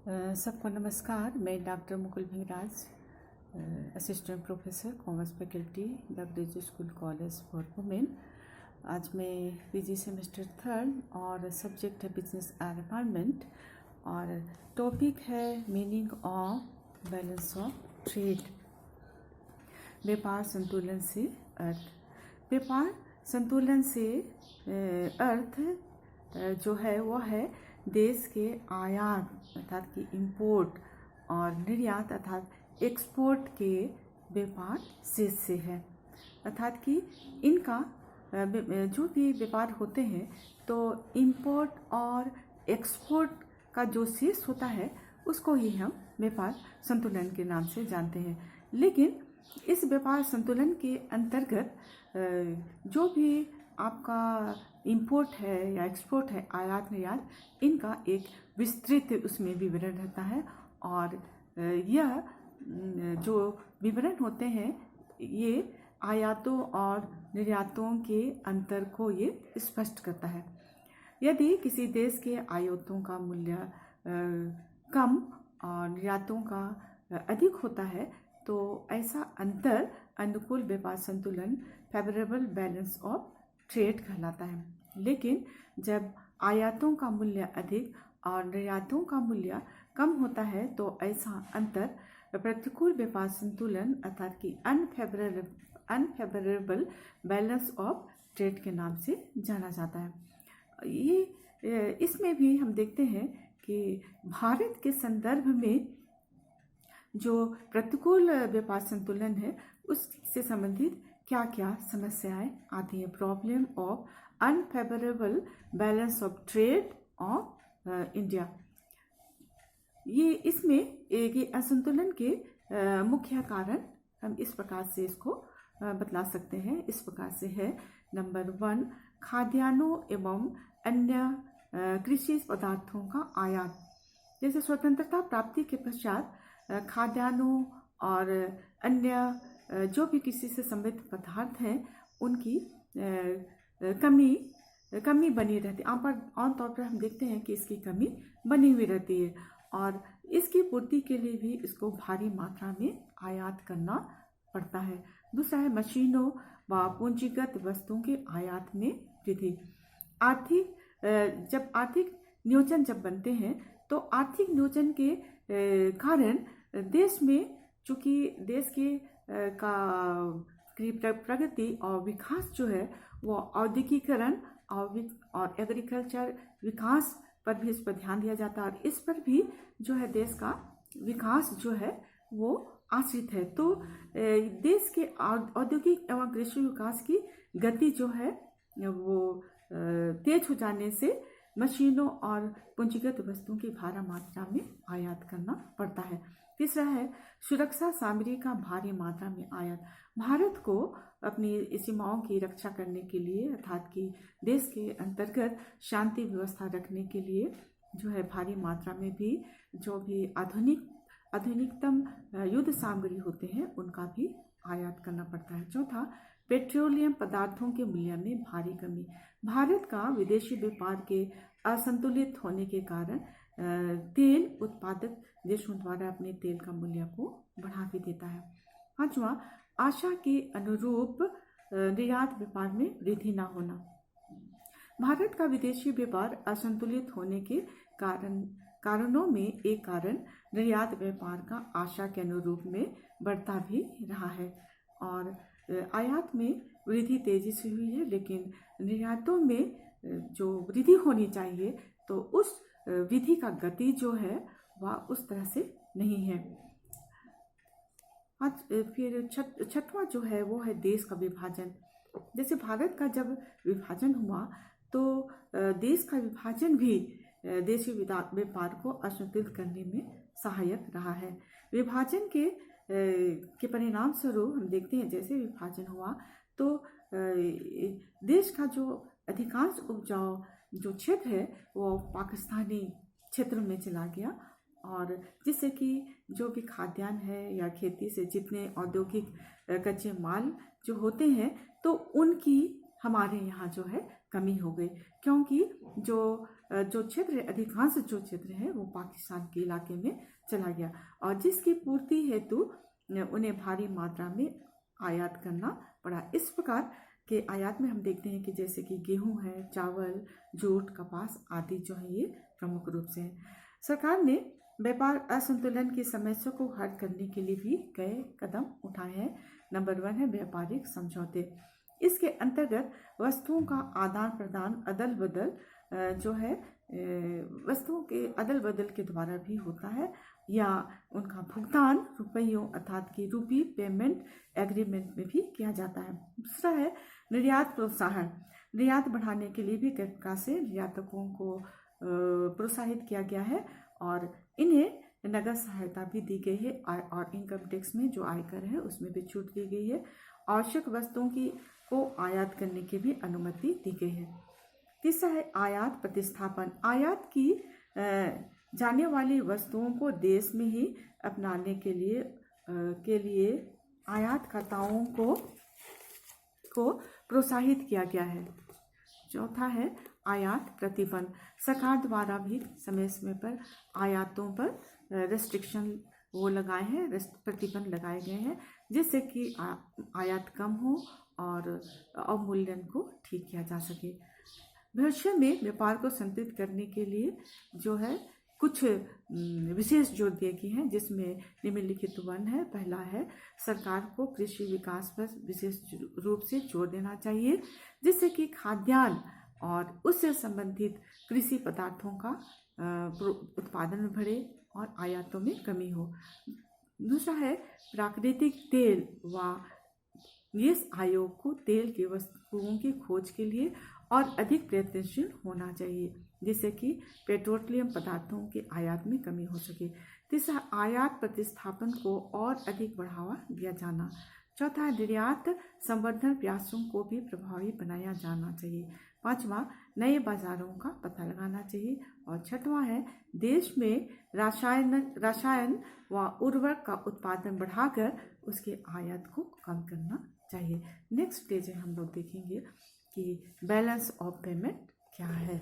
सबको नमस्कार। मैं doctor Mukul Bhingraj, assistant professor commerce faculty the graduate school college for women. आज मैं पीजी सेमेस्टर 3 और सब्जेक्ट है बिजनेस एनवायरनमेंट और टॉपिक है meaning of balance of trade. व्यापार संतुलन से अर्थ। व्यापार संतुलन से अर्थ जो है वह है देश के आयात अर्थात कि इंपोर्ट और निर्यात अर्थात एक्सपोर्ट के व्यापार से है। अर्थात कि इनका जो भी व्यापार होते हैं तो इंपोर्ट और एक्सपोर्ट का जो शेष होता है उसको ही हम व्यापार संतुलन के नाम से जानते हैं। लेकिन इस व्यापार संतुलन के अंतर्गत जो भी आपका इंपोर्ट है या एक्सपोर्ट है, आयात निर्यात, इनका एक विस्तृत उसमें विवरण रहता है और यह जो विवरण होते हैं ये आयातों और निर्यातों के अंतर को ये स्पष्ट करता है। यदि किसी देश के आयातों का मूल्य कम और निर्यातों का अधिक होता है तो ऐसा अंतर अनुकूल व्यापार संतुलन फेवरेबल बैलेंस ऑफ ट्रेड कहलाता है। लेकिन जब आयातों का मूल्य अधिक और निर्यातों का मूल्य कम होता है तो ऐसा अंतर प्रतिकूल व्यापार संतुलन अर्थात कि अनफेवरेबल बैलेंस ऑफ ट्रेड के नाम से जाना जाता है। ये इसमें भी हम देखते हैं कि भारत के संदर्भ में जो प्रतिकूल व्यापार संतुलन है उससे संबंधित क्या क्या समस्याएं आती हैं। Problem of unfavourable balance of trade off India. ये इसमें एक असंतुलन के मुख्य कारण हम इस प्रकार से इसको बतला सकते हैं। इस प्रकार से है, नंबर 1, खाद्यान्नों एवं अन्य कृषि पदार्थों का आयात। जैसे स्वतंत्रता प्राप्ति के पश्चात खाद्यान्नों और अन्य जो भी कृषि से संबंधित पदार्थ हैं उनकी कमी बनी रहती है। आमतौर पर हम देखते हैं कि इसकी कमी बनी हुई रहती है और इसकी पूर्ति के लिए भी इसको भारी मात्रा में आयात करना पड़ता है। दूसरा है मशीनों व पूंजीगत वस्तुओं के आयात में वृद्धि। आर्थिक नियोजन जब बनते हैं तो आर्थिक नियोजन के कारण देश में चूँकि देश के प्रगति और विकास जो है वो औद्योगिकीकरण और एग्रीकल्चर विकास पर भी इस पर ध्यान दिया जाता है और इस पर भी जो है देश का विकास जो है वो आश्रित है। तो देश के औद्योगिक एवं कृषि विकास की गति जो है वो तेज हो जाने से मशीनों और पूंजीगत वस्तुओं की भारी मात्रा में आयात करना पड़ता है। तीसरा है सुरक्षा सामग्री का भारी मात्रा में आयात। भारत को अपनी सीमाओं की रक्षा करने के लिए अर्थात कि देश के अंतर्गत शांति व्यवस्था रखने के लिए जो है भारी मात्रा में भी जो भी आधुनिकतम युद्ध सामग्री होते हैं उनका भी आयात करना पड़ता है। चौथा, पेट्रोलियम पदार्थों के मूल्य में भारी कमी। भारत का विदेशी व्यापार के असंतुलित होने के कारण तेल उत्पादक देशों द्वारा अपने तेल का मूल्य को बढ़ा भी देता है। पांचवा, आशा के अनुरूप निर्यात व्यापार में वृद्धि न होना। भारत का विदेशी व्यापार असंतुलित होने के कारणों में एक कारण निर्यात व्यापार का आशा के अनुरूप में बढ़ता भी रहा है और आयात में वृद्धि तेजी से हुई है, लेकिन निर्यातों में जो वृद्धि होनी चाहिए तो उस वृद्धि का गति जो है वह उस तरह से नहीं है। फिर छठवां जो है वो है देश का विभाजन। जैसे भारत का जब विभाजन हुआ तो देश का विभाजन भी देशी व्यापार को असंतुलित करने में सहायक रहा है। विभाजन के परिणाम स्वरूप हम देखते हैं जैसे विभाजन हुआ तो देश का जो अधिकांश उपजाऊ जो क्षेत्र है वो पाकिस्तानी क्षेत्र में चला गया और जिससे कि जो भी खाद्यान्न है या खेती से जितने औद्योगिक कच्चे माल जो होते हैं तो उनकी हमारे यहाँ जो है कमी हो गई, क्योंकि जो जो क्षेत्र है, अधिकांश जो क्षेत्र है वो पाकिस्तान के इलाके में चला गया और जिसकी पूर्ति हेतु उन्हें भारी मात्रा में आयात करना पड़ा। इस प्रकार के आयात में हम देखते हैं कि जैसे कि गेहूं है, चावल, जूट, कपास आदि जो है ये प्रमुख रूप से है। सरकार ने व्यापार असंतुलन की समस्या को हल करने के लिए भी कई कदम उठाए हैं। नंबर 1 है व्यापारिक समझौते। इसके अंतर्गत वस्तुओं का आदान प्रदान अदल बदल जो है वस्तुओं के अदल बदल के द्वारा भी होता है या उनका भुगतान रुपयों अर्थात कि रूपी पेमेंट एग्रीमेंट में भी किया जाता है। दूसरा है निर्यात प्रोत्साहन। निर्यात बढ़ाने के लिए भी कई प्रकार से निर्यातकों को प्रोत्साहित किया गया है और इन्हें नगद सहायता भी दी गई है और इनकम टैक्स में जो आयकर है उसमें भी छूट दी गई है। आवश्यक वस्तुओं को आयात करने की भी अनुमति दी गई है। तीसरा है आयात प्रतिस्थापन। आयात की जाने वाली वस्तुओं को देश में ही अपनाने के लिए आयातकर्ताओं को प्रोत्साहित किया गया है। चौथा है आयात प्रतिबंध। सरकार द्वारा भी समय समय पर आयातों पर रेस्ट्रिक्शन वो लगाए हैं, प्रतिबंध लगाए गए हैं जिससे कि आयात कम हो और अवमूल्यन को ठीक किया जा सके। भविष्य में व्यापार को संतुलित करने के लिए जो है कुछ विशेष जोर दिए गए हैं जिसमें निम्नलिखित 1 है। पहला है सरकार को कृषि विकास पर विशेष रूप से जोर देना चाहिए जिससे कि खाद्यान्न और उससे संबंधित कृषि पदार्थों का उत्पादन बढ़े और आयातों में कमी हो। दूसरा है प्राकृतिक तेल व गैस आयोग को तेल की वस्तुओं की खोज के लिए और अधिक प्रयत्नशील होना चाहिए जिससे कि पेट्रोलियम पदार्थों के आयात में कमी हो सके। तीसरा आयात प्रतिस्थापन को और अधिक बढ़ावा दिया जाना। चौथा निर्यात संवर्धन प्रयासों को भी प्रभावी बनाया जाना चाहिए। पांचवा नए बाजारों का पता लगाना चाहिए और छठवां है देश में रसायन व उर्वरक का उत्पादन बढ़ाकर उसके आयात को कम करना चाहिए। नेक्स्ट पेज है हम लोग देखेंगे कि बैलेंस ऑफ पेमेंट क्या है।